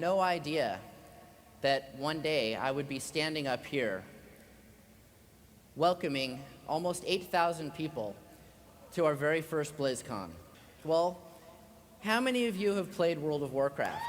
No idea that one day I would be standing up here welcoming almost 8,000 people to our very first BlizzCon. Well, how many of you have played World of Warcraft?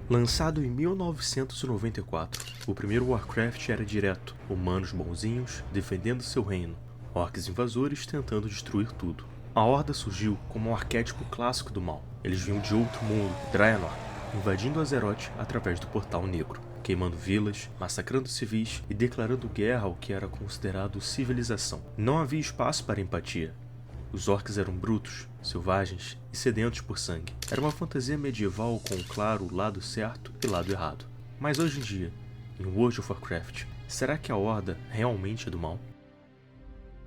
Lançado em 1994, o primeiro Warcraft era direto, humanos bonzinhos defendendo seu reino, orcs invasores tentando destruir tudo. A Horda surgiu como um arquétipo clássico do mal. Eles vinham de outro mundo, Draenor, invadindo Azeroth através do Portal Negro, queimando vilas, massacrando civis e declarando guerra ao que era considerado civilização. Não havia espaço para empatia. Os orcs eram brutos, selvagens e sedentos por sangue. Era uma fantasia medieval com um claro lado certo e lado errado. Mas hoje em dia, em World of Warcraft, será que a Horda realmente é do mal?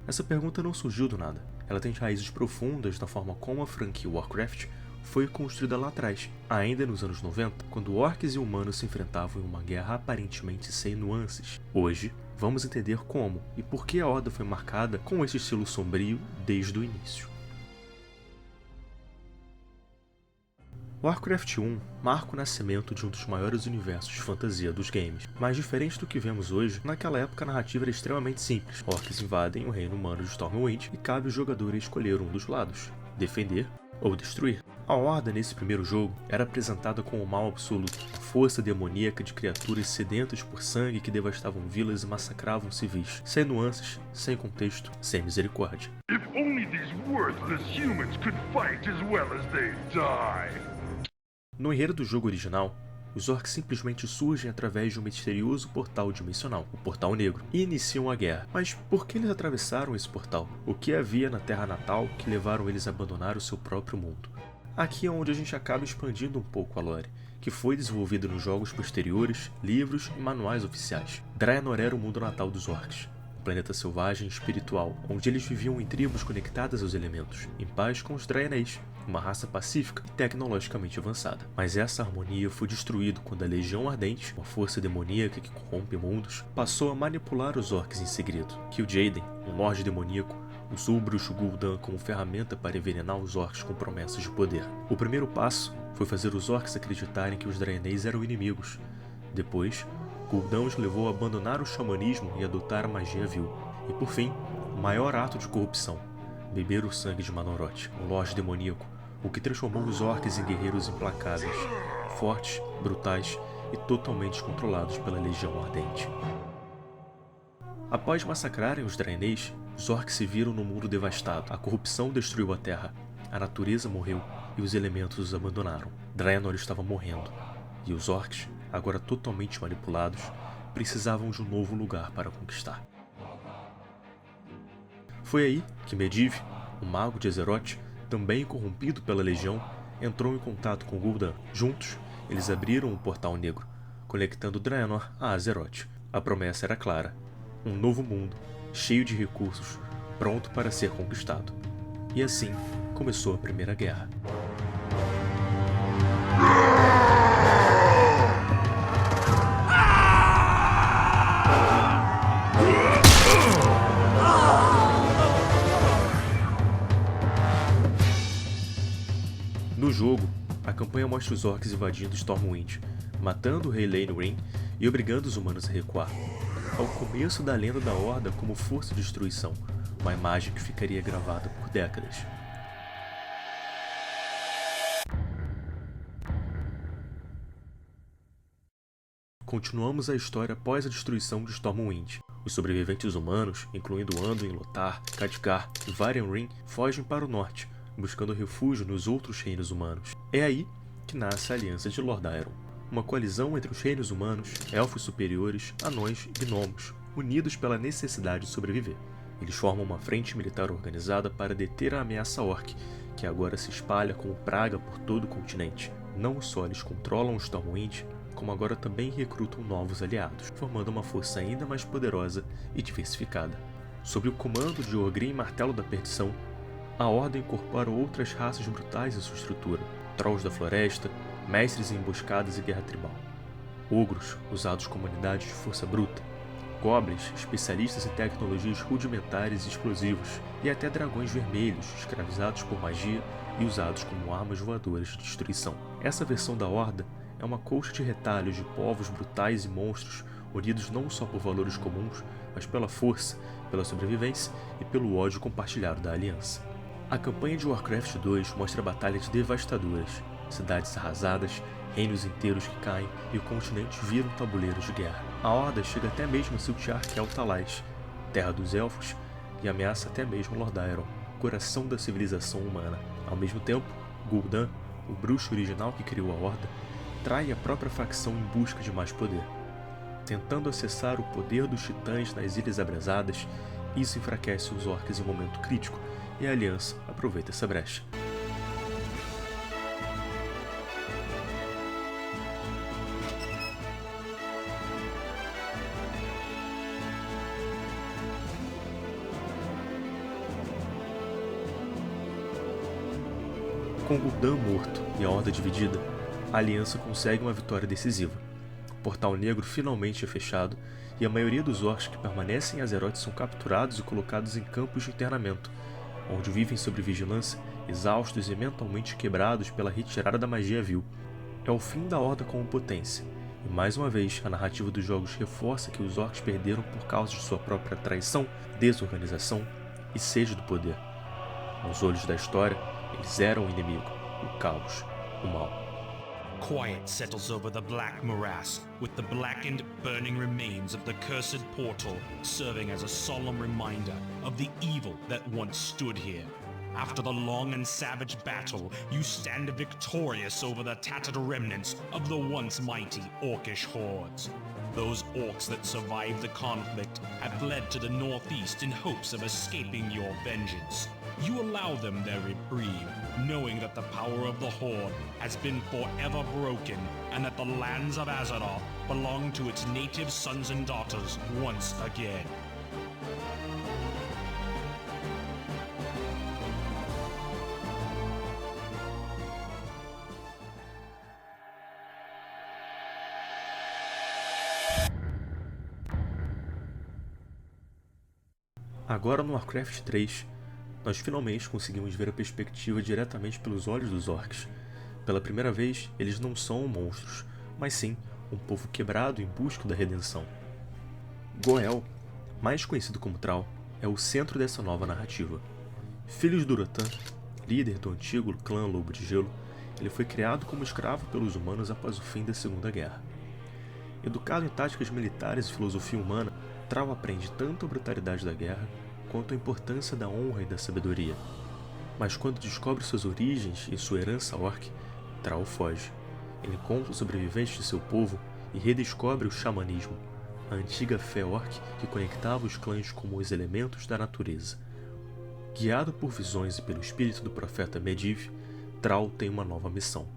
Essa pergunta não surgiu do nada. Ela tem raízes profundas na forma como a franquia Warcraft foi construída lá atrás, ainda nos anos 90, quando orcs e humanos se enfrentavam em uma guerra aparentemente sem nuances. Hoje, vamos entender como e por que a Horda foi marcada com esse estilo sombrio desde o início. Warcraft 1 marca o nascimento de um dos maiores universos de fantasia dos games, mas diferente do que vemos hoje, naquela época a narrativa era extremamente simples. Orcs invadem o reino humano de Stormwind e cabe ao jogador escolher um dos lados, defender ou destruir. A Horda nesse primeiro jogo era apresentada como o mal absoluto, a força demoníaca de criaturas sedentas por sangue que devastavam vilas e massacravam civis, sem nuances, sem contexto, sem misericórdia. If only these worthless humans could fight as well as they die. No enredo do jogo original, os orcs simplesmente surgem através de um misterioso portal dimensional, o Portal Negro, e iniciam a guerra. Mas por que eles atravessaram esse portal? O que havia na Terra Natal que levaram eles a abandonar o seu próprio mundo? Aqui é onde a gente acaba expandindo um pouco a lore, que foi desenvolvida nos jogos posteriores, livros e manuais oficiais. Draenor era o mundo natal dos orcs, um planeta selvagem e espiritual, onde eles viviam em tribos conectadas aos elementos, em paz com os Draenês, uma raça pacífica e tecnologicamente avançada. Mas essa harmonia foi destruída quando a Legião Ardente, uma força demoníaca que corrompe mundos, passou a manipular os orcs em segredo. Kil'jaeden, um lorde demoníaco, usou o bruxo Gul'dan como ferramenta para envenenar os orcs com promessas de poder. O primeiro passo foi fazer os orcs acreditarem que os Draenês eram inimigos. Depois, Gul'dan os levou a abandonar o xamanismo e adotar a magia vil. E por fim, o maior ato de corrupção: beber o sangue de Manoroth, um lorde demoníaco, o que transformou os orcs em guerreiros implacáveis, fortes, brutais e totalmente controlados pela Legião Ardente. Após massacrarem os Draenês, os orcs se viram num mundo devastado. A corrupção destruiu a terra, a natureza morreu e os elementos os abandonaram. Draenor estava morrendo, e os orcs, agora totalmente manipulados, precisavam de um novo lugar para conquistar. Foi aí que Medivh, o mago de Azeroth, também corrompido pela Legião, entrou em contato com Gul'dan. Juntos, eles abriram o Portal Negro, conectando Draenor a Azeroth. A promessa era clara: um novo mundo, cheio de recursos, pronto para ser conquistado. E assim começou a Primeira Guerra. No jogo, a campanha mostra os orcs invadindo Stormwind, matando o rei Lane e obrigando os humanos a recuar. Ao começo da lenda da Horda como força de destruição, uma imagem que ficaria gravada por décadas. Continuamos a história após a destruição de Stormwind. Os sobreviventes humanos, incluindo Anduin, Lothar, Khadgar e Varian Wrynn, fogem para o norte, buscando refúgio nos outros reinos humanos. É aí que nasce a Aliança de Lordaeron, uma coalizão entre os reinos humanos, elfos superiores, anões e gnomos, unidos pela necessidade de sobreviver. Eles formam uma frente militar organizada para deter a ameaça orc, que agora se espalha como praga por todo o continente. Não só eles controlam Stormwind, como agora também recrutam novos aliados, formando uma força ainda mais poderosa e diversificada. Sob o comando de Orgrim Martelo da Perdição, a Horda incorpora outras raças brutais em sua estrutura: Trolls da Floresta, mestres em emboscadas e guerra tribal, ogros usados como unidades de força bruta, goblins, especialistas em tecnologias rudimentares e explosivos, e até dragões vermelhos, escravizados por magia e usados como armas voadoras de destruição. Essa versão da Horda é uma colcha de retalhos de povos brutais e monstros, unidos não só por valores comuns, mas pela força, pela sobrevivência e pelo ódio compartilhado da Aliança. A campanha de Warcraft 2 mostra batalhas devastadoras, cidades arrasadas, reinos inteiros que caem e o continente vira um tabuleiro de guerra. A Horda chega até mesmo a siltear Kel'Thuzad, terra dos elfos, e ameaça até mesmo Lordaeron, coração da civilização humana. Ao mesmo tempo, Gul'dan, o bruxo original que criou a Horda, trai a própria facção em busca de mais poder. Tentando acessar o poder dos titãs nas Ilhas Abrasadas, isso enfraquece os orcs em um momento crítico, e a Aliança aproveita essa brecha. Com Gul'dan morto e a Horda dividida, a Aliança consegue uma vitória decisiva. O Portal Negro finalmente é fechado, e a maioria dos orcs que permanecem em Azeroth são capturados e colocados em campos de internamento, onde vivem sob vigilância, exaustos e mentalmente quebrados pela retirada da magia vil. É o fim da Horda como potência, e mais uma vez a narrativa dos jogos reforça que os orcs perderam por causa de sua própria traição, desorganização e sede do poder. Aos olhos da história, eles eram o inimigo, o caos, o mal. Quiet settles over the black morass, with the blackened, burning remains of the cursed portal serving as a solemn reminder of the evil that once stood here. After the long and savage battle, you stand victorious over the tattered remnants of the once mighty orcish hordes. Those orcs that survived the conflict have fled to the northeast in hopes of escaping your vengeance. You allow them their reprieve, knowing that the power of the Horde has been forever broken and that the lands of Azeroth belong to its native sons and daughters once again. Agora no Warcraft 3, nós finalmente conseguimos ver a perspectiva diretamente pelos olhos dos orcs. Pela primeira vez, eles não são monstros, mas sim um povo quebrado em busca da redenção. Go'el, mais conhecido como Thrall, é o centro dessa nova narrativa. Filho de Durotan, líder do antigo clã Lobo de Gelo, ele foi criado como escravo pelos humanos após o fim da Segunda Guerra. Educado em táticas militares e filosofia humana, Thrall aprende tanto a brutalidade da guerra quanto a importância da honra e da sabedoria. Mas quando descobre suas origens e sua herança orc, Thrall foge. Ele encontra os sobreviventes de seu povo e redescobre o xamanismo, a antiga fé orc que conectava os clãs como os elementos da natureza. Guiado por visões e pelo espírito do profeta Medivh, Thrall tem uma nova missão: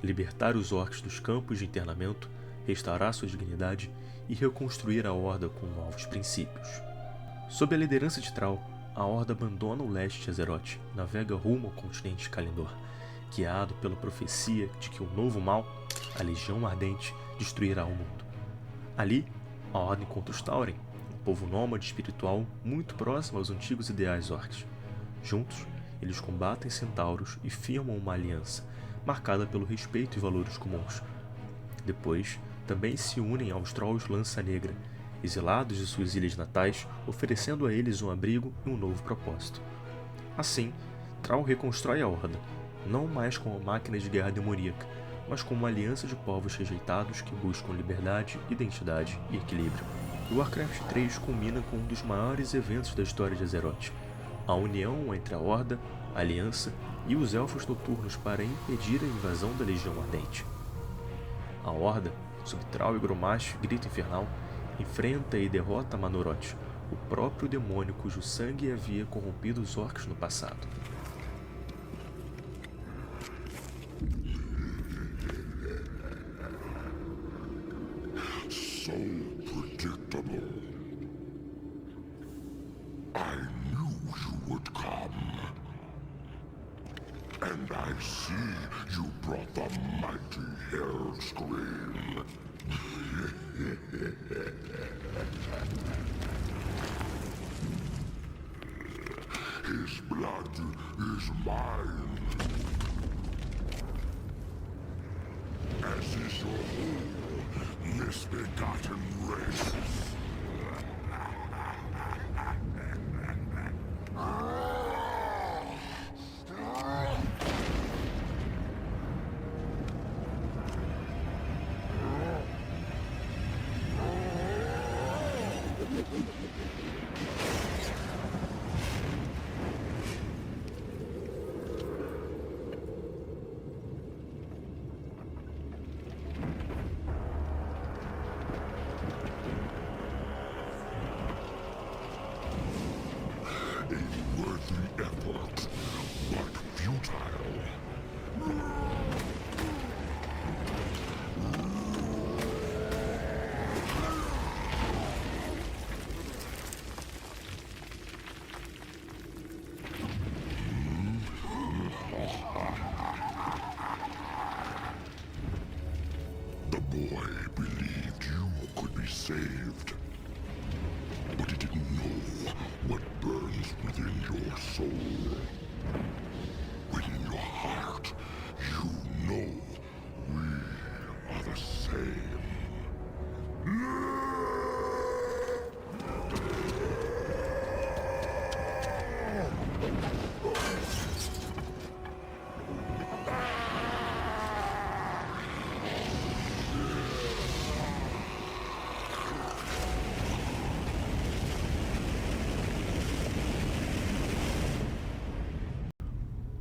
libertar os orcs dos campos de internamento, restaurar sua dignidade e reconstruir a Horda com novos princípios. Sob a liderança de Thrall, a Horda abandona o leste de Azeroth e navega rumo ao continente Kalendor, guiado pela profecia de que o novo mal, a Legião Ardente, destruirá o mundo. Ali, a Horda encontra os Tauren, um povo nômade espiritual muito próximo aos antigos ideais orcs. Juntos, eles combatem centauros e firmam uma aliança, marcada pelo respeito e valores comuns. Depois, também se unem aos Trolls Lança Negra, exilados de suas ilhas natais, oferecendo a eles um abrigo e um novo propósito. Assim, Thrall reconstrói a Horda, não mais como uma máquina de guerra demoníaca, mas como uma aliança de povos rejeitados que buscam liberdade, identidade e equilíbrio. O Warcraft 3 culmina com um dos maiores eventos da história de Azeroth, a união entre a Horda, a Aliança e os Elfos Noturnos para impedir a invasão da Legião Ardente. A Horda, sob Thrall e Grommash, Grito Infernal, enfrenta e derrota Manoroth, o próprio demônio cujo sangue havia corrompido os orcs no passado. So predictable. I knew you would come. And I see you brought the mighty Hellscream. blood is mine. As is your whole misbegotten race. A worthy effort, but futile. The boy believed you could be saved, but he didn't know what burns within your soul. Within your heart, you know we are the same.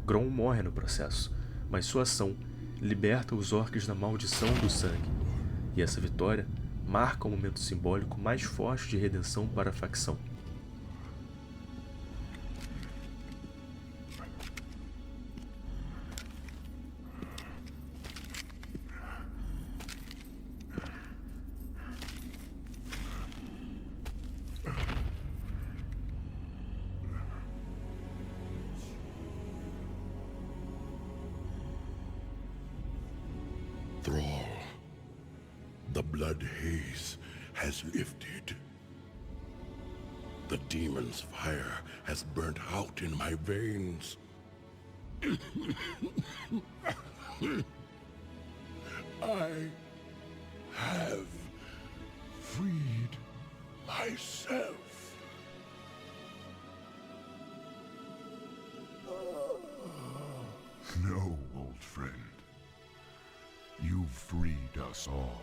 Grom morre no processo, mas sua ação liberta os orcs da maldição do sangue. E essa vitória marca o momento simbólico mais forte de redenção para a facção. Thrall, the blood haze has lifted. The demon's fire has burnt out in my veins. I have freed myself. No, old friend. You've freed us all.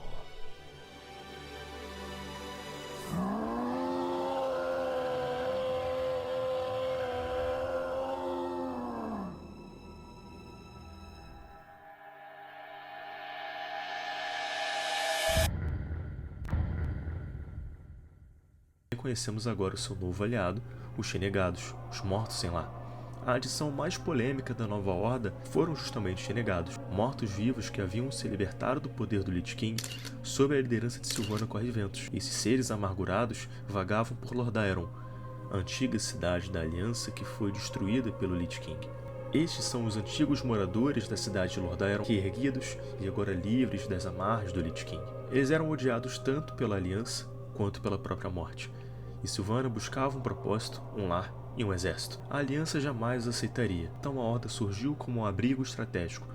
Conhecemos agora o seu novo aliado, os Renegados, os Mortos-sem-Lar. A adição mais polêmica da nova horda foram justamente os Renegados, mortos-vivos que haviam se libertado do poder do Lich King sob a liderança de Sylvana Corre-Ventos. Esses seres amargurados vagavam por Lordaeron, a antiga cidade da Aliança que foi destruída pelo Lich King. Estes são os antigos moradores da cidade de Lordaeron, reerguidos e agora livres das amarras do Lich King. Eles eram odiados tanto pela Aliança quanto pela própria morte, e Sylvana buscava um propósito, um lar e um exército. A Aliança jamais os aceitaria, então a Horda surgiu como um abrigo estratégico.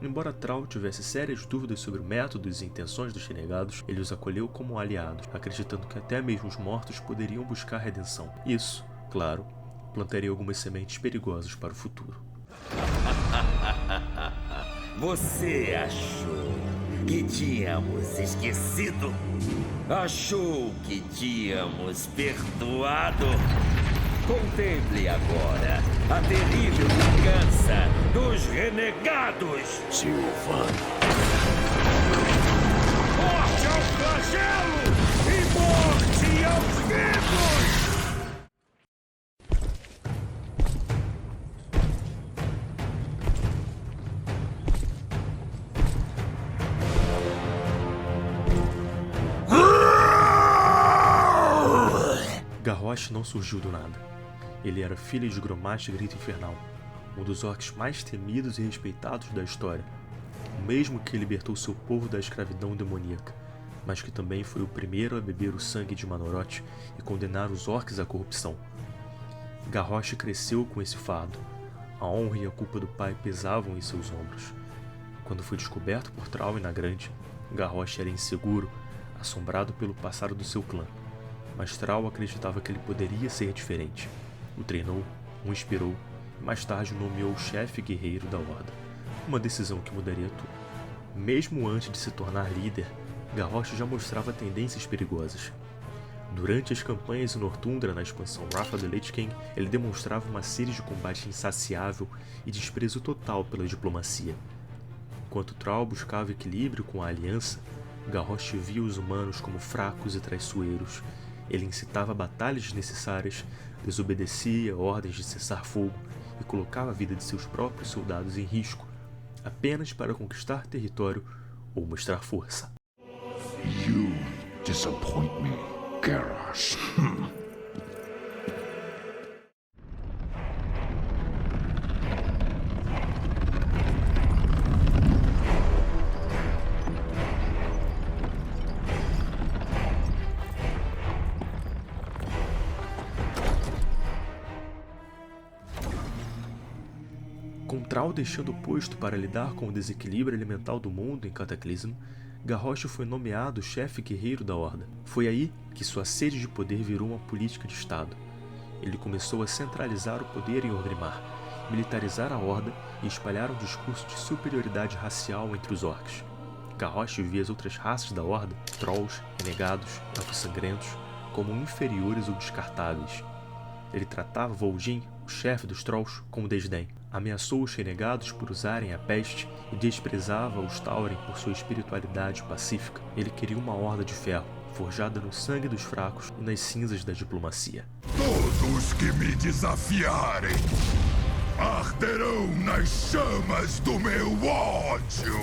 Embora Thrall tivesse sérias dúvidas sobre o método e as intenções dos Renegados, ele os acolheu como aliados, acreditando que até mesmo os mortos poderiam buscar redenção. Isso, claro, plantaria algumas sementes perigosas para o futuro. Você achou que tínhamos esquecido? Achou que tínhamos perdoado? Contemple agora a terrível vingança dos Renegados! Sylvana. Morte ao flagelo e morte aos vivos! Garrosh não surgiu do nada. Ele era filho de Grommash Grito Infernal, um dos orcs mais temidos e respeitados da história, o mesmo que libertou seu povo da escravidão demoníaca, mas que também foi o primeiro a beber o sangue de Manoroth e condenar os orcs à corrupção. Garrosh cresceu com esse fardo. A honra e a culpa do pai pesavam em seus ombros. Quando foi descoberto por Thrall na Grande, Garrosh era inseguro, assombrado pelo passado do seu clã. Mas Thrall acreditava que ele poderia ser diferente. O treinou, o inspirou e mais tarde o nomeou chefe guerreiro da Horda. Uma decisão que mudaria tudo. Mesmo antes de se tornar líder, Garrosh já mostrava tendências perigosas. Durante as campanhas em Northumbra na expansão Wrath of the Lich King, ele demonstrava uma série de combate insaciável e desprezo total pela diplomacia. Enquanto Thrall buscava equilíbrio com a Aliança, Garrosh via os humanos como fracos e traiçoeiros. Ele incitava batalhas desnecessárias, desobedecia ordens de cessar fogo e colocava a vida de seus próprios soldados em risco, apenas para conquistar território ou mostrar força. You disappoint me, Garrosh. Com Thrall deixando o posto para lidar com o desequilíbrio elemental do mundo em Cataclysm, Garrosh foi nomeado chefe guerreiro da Horda. Foi aí que sua sede de poder virou uma política de Estado. Ele começou a centralizar o poder em Orgrimmar, militarizar a Horda e espalhar um discurso de superioridade racial entre os orcs. Garrosh via as outras raças da Horda, Trolls, Renegados, Elfos Sangrentos, como inferiores ou descartáveis. Ele tratava Vol'jin, o chefe dos Trolls, com desdém. Ameaçou os Renegados por usarem a peste e desprezava os Tauren por sua espiritualidade pacífica. Ele queria uma horda de ferro, forjada no sangue dos fracos e nas cinzas da diplomacia. Todos que me desafiarem arderão nas chamas do meu ódio!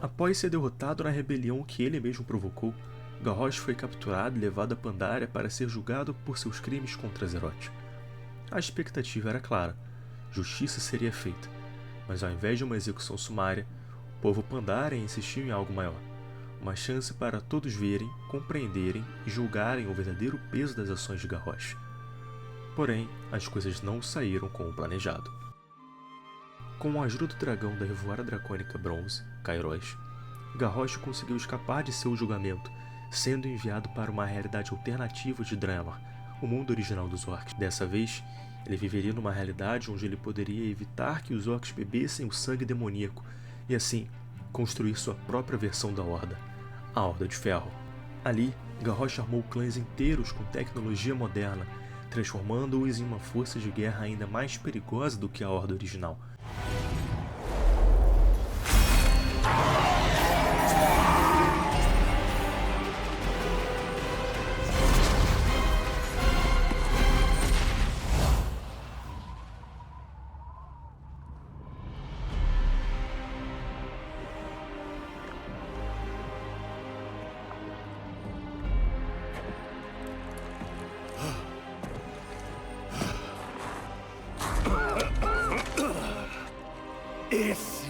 Após ser derrotado na rebelião que ele mesmo provocou, Garrosh foi capturado e levado a Pandaria para ser julgado por seus crimes contra Azeroth. A expectativa era clara. Justiça seria feita, mas ao invés de uma execução sumária, o povo Pandaria insistiu em algo maior, uma chance para todos verem, compreenderem e julgarem o verdadeiro peso das ações de Garrosh. Porém, as coisas não saíram como planejado. Com a ajuda do dragão da Revoada Dracônica Bronze, Kairos, Garrosh conseguiu escapar de seu julgamento, sendo enviado para uma realidade alternativa de Draenor, o mundo original dos orcs. Dessa vez, ele viveria numa realidade onde ele poderia evitar que os orcs bebessem o sangue demoníaco e, assim, construir sua própria versão da Horda, a Horda de Ferro. Ali, Garrosh armou clãs inteiros com tecnologia moderna, transformando-os em uma força de guerra ainda mais perigosa do que a Horda original. Esse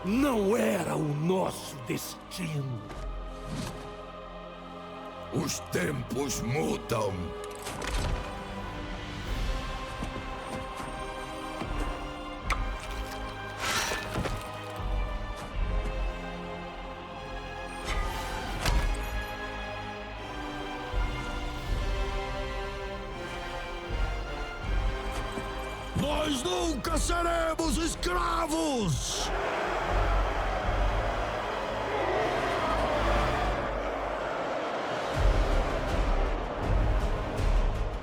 não era o nosso destino. Os tempos mudam. Nós nunca seremos escravos!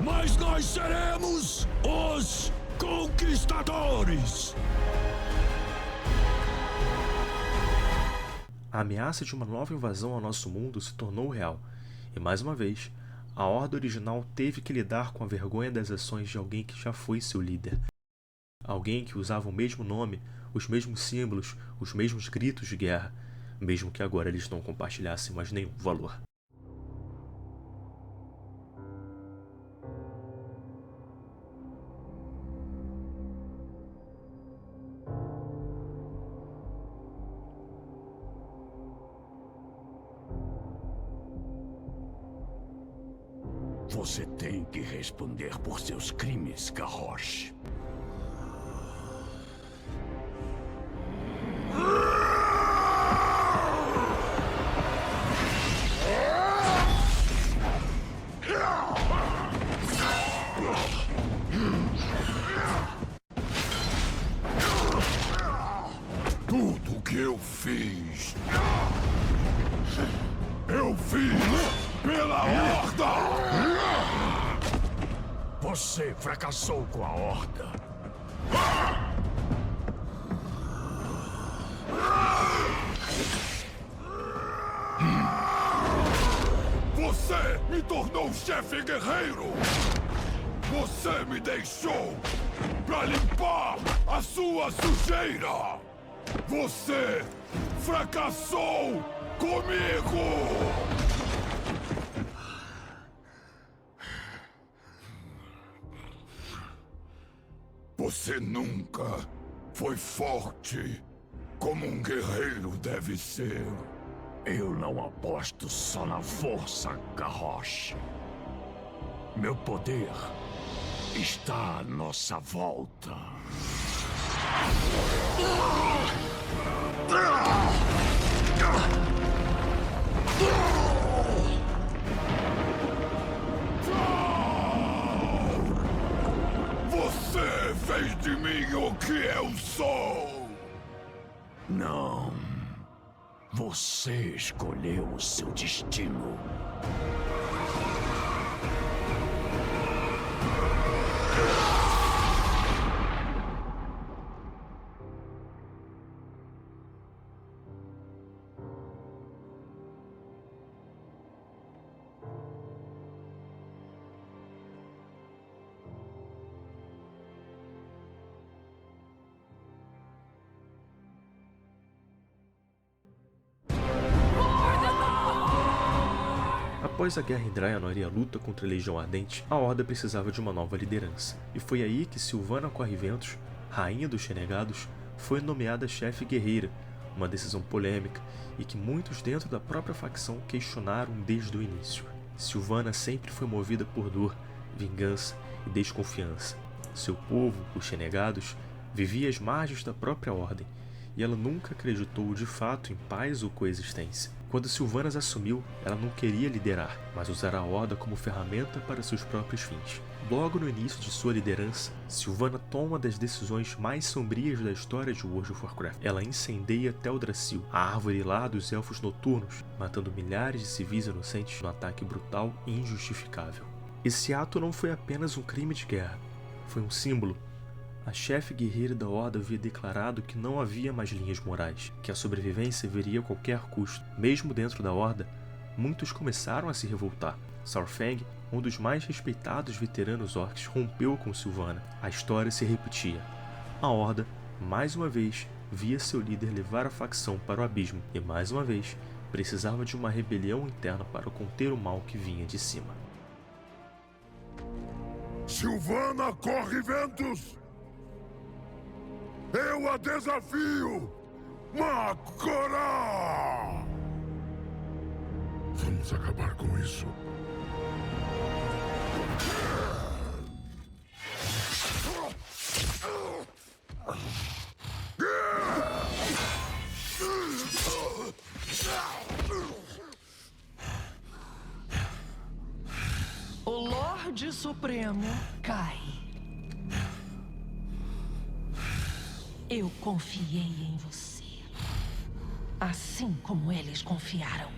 Mas nós seremos os conquistadores! A ameaça de uma nova invasão ao nosso mundo se tornou real, e mais uma vez, a Horda original teve que lidar com a vergonha das ações de alguém que já foi seu líder. Alguém que usava o mesmo nome, os mesmos símbolos, os mesmos gritos de guerra, mesmo que agora eles não compartilhassem mais nenhum valor. Você tem que responder por seus crimes, Garrosh. Tudo que eu fiz pela Horda! Você fracassou com a Horda. Você me tornou chefe guerreiro! Você me deixou pra limpar a sua sujeira! Você fracassou comigo! Você nunca foi forte como um guerreiro deve ser. Eu não aposto só na força, Garrosh. Meu poder está à nossa volta. Você fez de mim o que eu sou! Não. Você escolheu o seu destino. Após a guerra em Draenor e a luta contra a Legião Ardente, a Horda precisava de uma nova liderança. E foi aí que Sylvana Corre-Ventos, rainha dos Renegados, foi nomeada chefe guerreira, uma decisão polêmica e que muitos dentro da própria facção questionaram desde o início. Sylvana sempre foi movida por dor, vingança e desconfiança. Seu povo, os Renegados, vivia às margens da própria Ordem, e ela nunca acreditou de fato em paz ou coexistência. Quando Sylvanas assumiu, ela não queria liderar, mas usar a Horda como ferramenta para seus próprios fins. Logo no início de sua liderança, Sylvana toma uma das decisões mais sombrias da história de World of Warcraft. Ela incendeia Teldrassil, a árvore lá dos Elfos Noturnos, matando milhares de civis inocentes num ataque brutal e injustificável. Esse ato não foi apenas um crime de guerra, foi um símbolo. A chefe guerreira da Horda havia declarado que não havia mais linhas morais, que a sobrevivência viria a qualquer custo. Mesmo dentro da Horda, muitos começaram a se revoltar. Saurfang, um dos mais respeitados veteranos orcs, rompeu com Sylvana. A história se repetia. A Horda, mais uma vez, via seu líder levar a facção para o abismo, e mais uma vez, precisava de uma rebelião interna para conter o mal que vinha de cima. Sylvana Corre-Ventos! Eu a desafio! Mak'gora! Vamos acabar com isso. O Lorde Supremo cai. Eu confiei em você, assim como eles confiaram.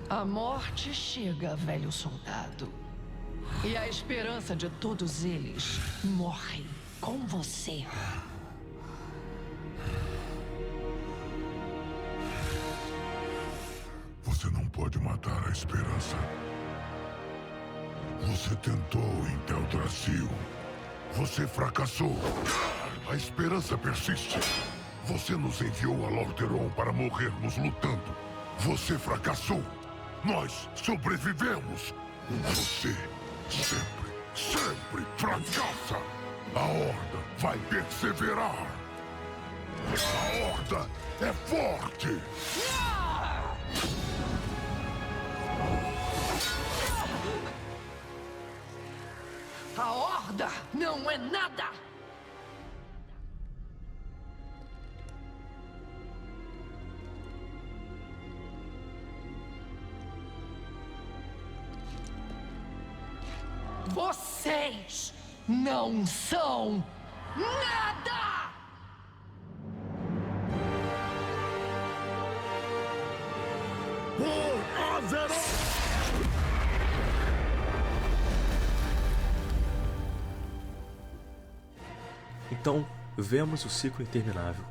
A morte chega, velho soldado. E a esperança de todos eles morre com você. Você não pode matar a esperança. Você tentou em Teldrassil. Você fracassou. A esperança persiste. Você nos enviou a Lordaeron para morrermos lutando. Você fracassou. Nós sobrevivemos. Você sempre fracassa. A Horda vai perseverar. A Horda é forte. A Horda não é nada! Vocês não são nada! Por Azeroth! Então, vemos o ciclo interminável.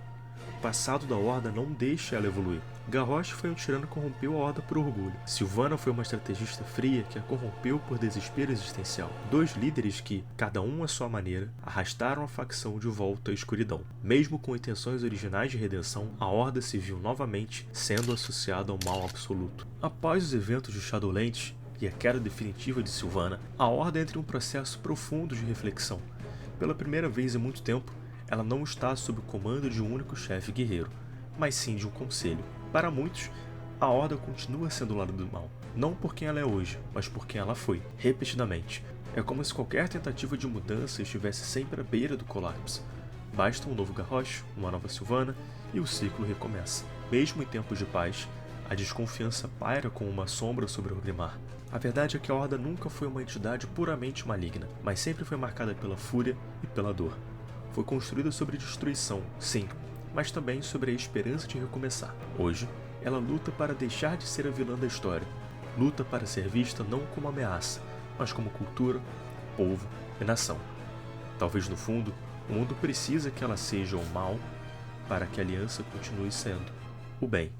O passado da Horda não deixa ela evoluir. Garrosh foi um tirano que corrompeu a Horda por orgulho. Sylvana foi uma estrategista fria que a corrompeu por desespero existencial. Dois líderes que, cada um à sua maneira, arrastaram a facção de volta à escuridão. Mesmo com intenções originais de redenção, a Horda se viu novamente sendo associada ao mal absoluto. Após os eventos de Shadowlands e a queda definitiva de Sylvana, a Horda entra em um processo profundo de reflexão. Pela primeira vez em muito tempo, ela não está sob o comando de um único chefe guerreiro, mas sim de um conselho. Para muitos, a Horda continua sendo o lado do mal, não por quem ela é hoje, mas por quem ela foi, repetidamente. É como se qualquer tentativa de mudança estivesse sempre à beira do colapso. Basta um novo Garrosh, uma nova Sylvana, e o ciclo recomeça. Mesmo em tempos de paz, a desconfiança paira como uma sombra sobre o Orgrimmar. A verdade é que a Horda nunca foi uma entidade puramente maligna, mas sempre foi marcada pela fúria e pela dor. Foi construída sobre destruição, sim, mas também sobre a esperança de recomeçar. Hoje, ela luta para deixar de ser a vilã da história. Luta para ser vista não como ameaça, mas como cultura, povo e nação. Talvez no fundo, o mundo precisa que ela seja o mal para que a aliança continue sendo o bem.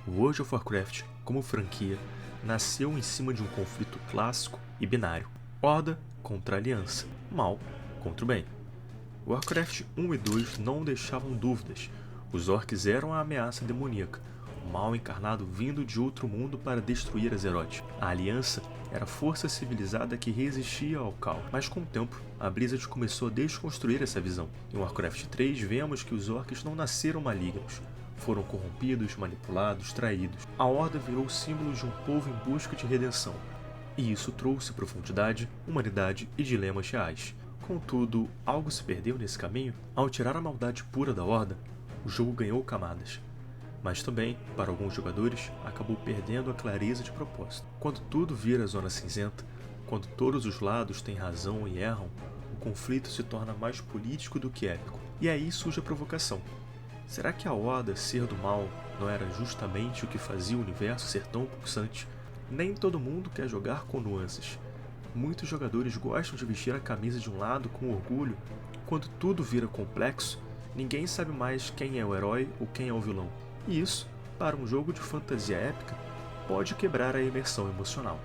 O World of Warcraft, como franquia, nasceu em cima de um conflito clássico e binário. Horda contra aliança, mal contra o bem. Warcraft 1 e 2 não deixavam dúvidas. Os orcs eram a ameaça demoníaca, o mal encarnado vindo de outro mundo para destruir Azeroth. A aliança era a força civilizada que resistia ao caos. Mas com o tempo, a Blizzard começou a desconstruir essa visão. Em Warcraft 3 vemos que os orcs não nasceram malignos. Foram corrompidos, manipulados, traídos. A Horda virou símbolo de um povo em busca de redenção. E isso trouxe profundidade, humanidade e dilemas reais. Contudo, algo se perdeu nesse caminho. Ao tirar a maldade pura da Horda, o jogo ganhou camadas. Mas também, para alguns jogadores, acabou perdendo a clareza de propósito. Quando tudo vira zona cinzenta, quando todos os lados têm razão e erram, o conflito se torna mais político do que épico. E aí surge a provocação. Será que a Horda ser do mal não era justamente o que fazia o universo ser tão pulsante? Nem todo mundo quer jogar com nuances. Muitos jogadores gostam de vestir a camisa de um lado com orgulho. Quando tudo vira complexo, ninguém sabe mais quem é o herói ou quem é o vilão. E isso, para um jogo de fantasia épica, pode quebrar a imersão emocional.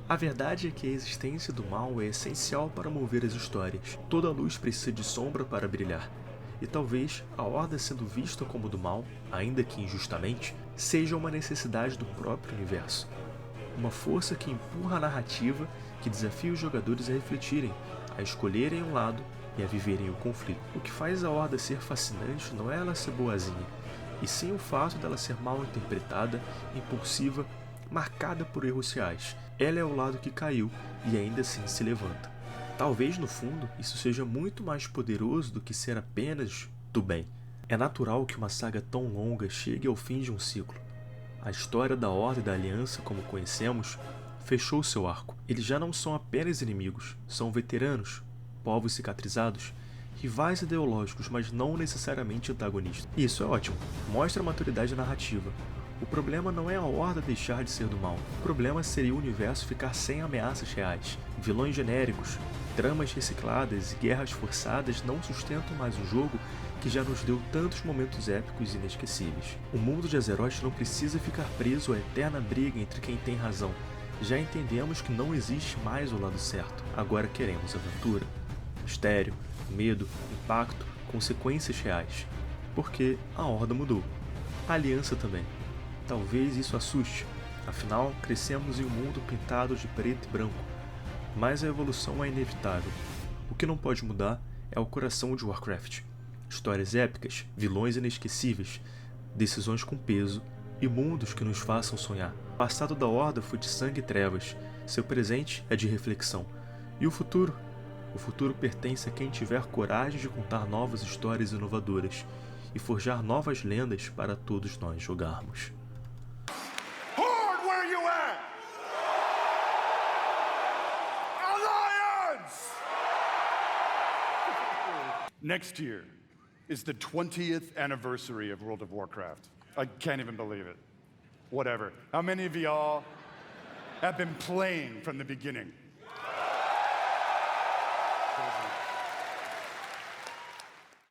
A verdade é que a existência do mal é essencial para mover as histórias. Toda luz precisa de sombra para brilhar. E talvez a Horda sendo vista como do mal, ainda que injustamente, seja uma necessidade do próprio universo. Uma força que empurra a narrativa, que desafia os jogadores a refletirem, a escolherem um lado e a viverem o conflito. O que faz a Horda ser fascinante não é ela ser boazinha, e sim o fato dela ser mal interpretada, impulsiva, marcada por erros reais. Ela é o lado que caiu e ainda assim se levanta. Talvez no fundo isso seja muito mais poderoso do que ser apenas do bem. É natural que uma saga tão longa chegue ao fim de um ciclo. A história da Horda e da Aliança, como conhecemos, fechou seu arco. Eles já não são apenas inimigos, são veteranos, povos cicatrizados, rivais ideológicos, mas não necessariamente antagonistas. E isso é ótimo, mostra a maturidade narrativa. O problema não é a Horda deixar de ser do mal, o problema seria o universo ficar sem ameaças reais. Vilões genéricos, tramas recicladas e guerras forçadas não sustentam mais um jogo que já nos deu tantos momentos épicos e inesquecíveis. O mundo de Azeroth não precisa ficar preso à eterna briga entre quem tem razão. Já entendemos que não existe mais o lado certo. Agora queremos aventura, mistério, medo, impacto, consequências reais. Porque a Horda mudou. A Aliança também. Talvez isso assuste, afinal crescemos em um mundo pintado de preto e branco. Mas a evolução é inevitável. O que não pode mudar é o coração de Warcraft. Histórias épicas, vilões inesquecíveis, decisões com peso e mundos que nos façam sonhar. O passado da Horda foi de sangue e trevas, seu presente é de reflexão, E o futuro? O futuro pertence a quem tiver coragem de contar novas histórias inovadoras e forjar novas lendas para todos nós jogarmos. Horde, where you at? Alliance! Next year is the 20th anniversary of World of Warcraft. I can't even believe it. Whatever. How many of y'all have been playing from the beginning?